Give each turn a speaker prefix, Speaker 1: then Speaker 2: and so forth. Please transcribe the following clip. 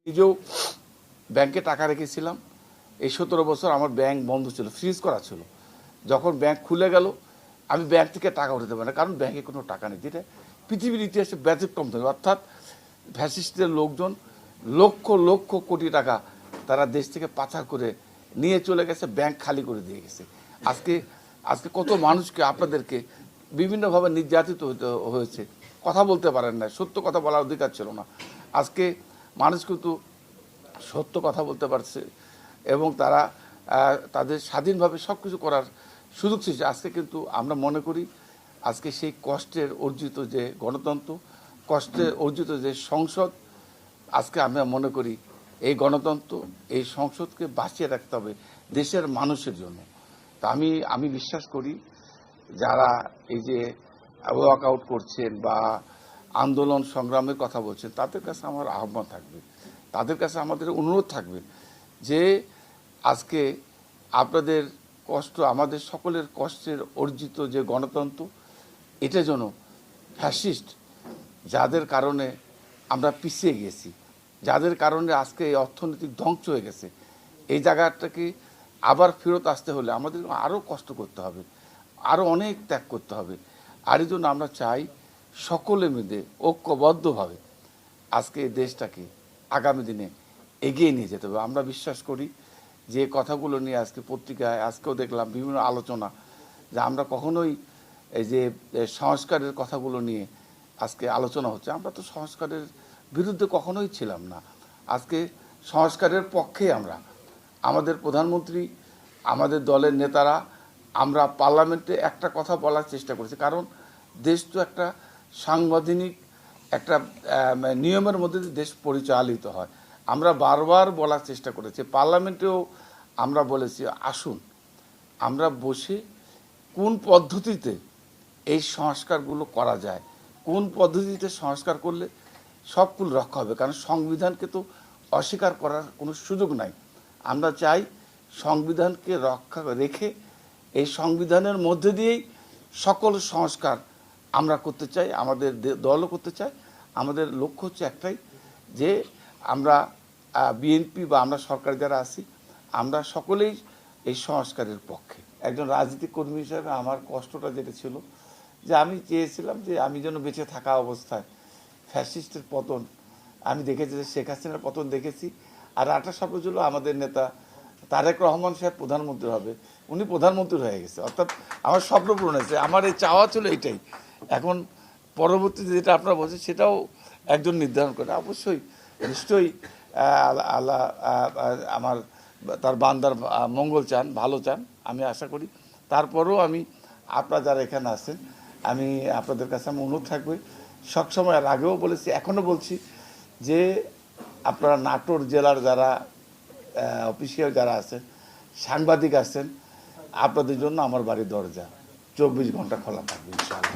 Speaker 1: নিজেও ব্যাংকে টাকা রেখেছিলাম। এই 17 বছর আমার ব্যাংক বন্ধ ছিল, ফ্রিজ করা ছিল। যখন ব্যাংক খুলে গেল আমি ব্যাংক থেকে টাকা উঠাতে পারি না, কারণ ব্যাংকে কোনো টাকা নেই। যেটা পৃথিবীর ইতিহাসে ব্যতিক্রম থাকে। অর্থাৎ ফ্যাসিস্টদের লোকজন লক্ষ লক্ষ কোটি টাকা তারা দেশ থেকে পাচার করে নিয়ে চলে গেছে, ব্যাংক খালি করে দিয়ে গেছে। আজকে কত মানুষকে আপনাদেরকে বিভিন্নভাবে নির্যাতিত হয়েছে, কথা বলতে পারেন না, সত্য কথা বলার অধিকার ছিল না। আজকে মানুষ কিন্তু সত্য কথা বলতে পারছে এবং তারা তাদের স্বাধীনভাবে সব কিছু করার সুযোগ ছিল। আজকে কিন্তু আমরা মনে করি আজকে সেই কষ্টের অর্জিত যে গণতন্ত্র, কষ্টের অর্জিত যে সংসদ, আজকে আমরা মনে করি এই গণতন্ত্র, এই সংসদকে বাঁচিয়ে রাখতে হবে দেশের মানুষের জন্য। তা আমি বিশ্বাস করি যারা এই যে ওয়াক আউট করছেন বা আন্দোলন সংগ্রামের কথা বলছেন, তাদের কাছে আমার আহ্বান থাকবে, তাদের কাছে আমাদের অনুরোধ থাকবে যে আজকে আপনাদের কষ্ট, আমাদের সকলের কষ্টের অর্জিত যে গণতন্ত্র, এটা যেন ফ্যাসিস্ট যাদের কারণে আমরা পিছিয়ে গেছি, যাদের কারণে আজকে এই অর্থনৈতিক ধ্বংস হয়ে গেছে, এই জায়গাটাকে আবার ফেরত আসতে হলে আমাদের আরও কষ্ট করতে হবে, আরও অনেক ত্যাগ করতে হবে। আর এই জন্য আমরা চাই সকলে মিলে ঐক্যবদ্ধভাবে আজকে এই দেশটাকে আগামী দিনে এগিয়ে নিয়ে যেতে হবে। আমরা বিশ্বাস করি যে কথাগুলো নিয়ে আজকে পত্রিকায় আজকেও দেখলাম বিভিন্ন আলোচনা, যে আমরা কখনোই এই যে সংস্কারের কথাগুলো নিয়ে আজকে আলোচনা হচ্ছে, আমরা তো সংস্কারের বিরুদ্ধে কখনোই ছিলাম না। আজকে সংস্কারের পক্ষে আমরা, আমাদের প্রধানমন্ত্রী, আমাদের দলের নেতারা, আমরা পার্লামেন্টে একটা কথা বলার চেষ্টা করেছি, কারণ দেশ তো একটা সাংবিধানিক একটা নিয়মের মধ্যে দেশ পরিচালিত হয়। আমরা বারবার বলার চেষ্টা করেছি, পার্লামেন্টেও আমরা বলেছি আসুন আমরা বসে কোন পদ্ধতিতে এই সংস্কারগুলো করা যায়, কোন পদ্ধতিতে সংস্কার করলে সবগুলো রক্ষা হবে, কারণ সংবিধানকে তো অস্বীকার করার কোনো সুযোগ নাই। আমরা চাই সংবিধানকে রক্ষা রেখে এই সংবিধানের মধ্যে দিয়েই সকল সংস্কার আমরা করতে চাই, আমাদের দলও করতে চাই। আমাদের লক্ষ্য হচ্ছে একটাই, যে আমরা বিএনপি বা আমরা সরকার যারা আছি, আমরা সকলেই এই সংস্কারের পক্ষে। একজন রাজনীতিক কর্মী হিসাবে আমার কষ্টটা যেটা ছিল, যে আমি চেয়েছিলাম যে আমি যেন বেঁচে থাকা অবস্থায় ফ্যাসিস্টের পতন আমি দেখেছি, যে শেখ হাসিনার পতন দেখেছি। আর একটা স্বপ্ন ছিল আমাদের নেতা তারেক রহমান সাহেব প্রধানমন্ত্রী হবে, উনি প্রধানমন্ত্রী হয়ে গেছে, অর্থাৎ আমার স্বপ্ন পূরণ হয়েছে। আমার এই চাওয়া ছিল এইটাই। এখন পরবর্তীতে যেটা আপনারা বলছেন সেটাও একজন নির্ধারণ করে, অবশ্যই নিশ্চয়ই আল্লাহ আমার তার বান্দার মঙ্গল চান, ভালো চান, আমি আশা করি। তারপরেও আমি আপনারা যারা এখানে আছেন, আমি আপনাদের কাছে আমি অনুরোধ থাকবে, সবসময় আর আগেও বলেছি এখনও বলছি, যে আপনারা নাটোর জেলার যারা অফিসিয়াল যারা আছেন, সাংবাদিক আছেন, আপনাদের জন্য আমার বাড়ির দরজা 24 ঘন্টা খোলা থাকবে ইনশাআল্লাহ।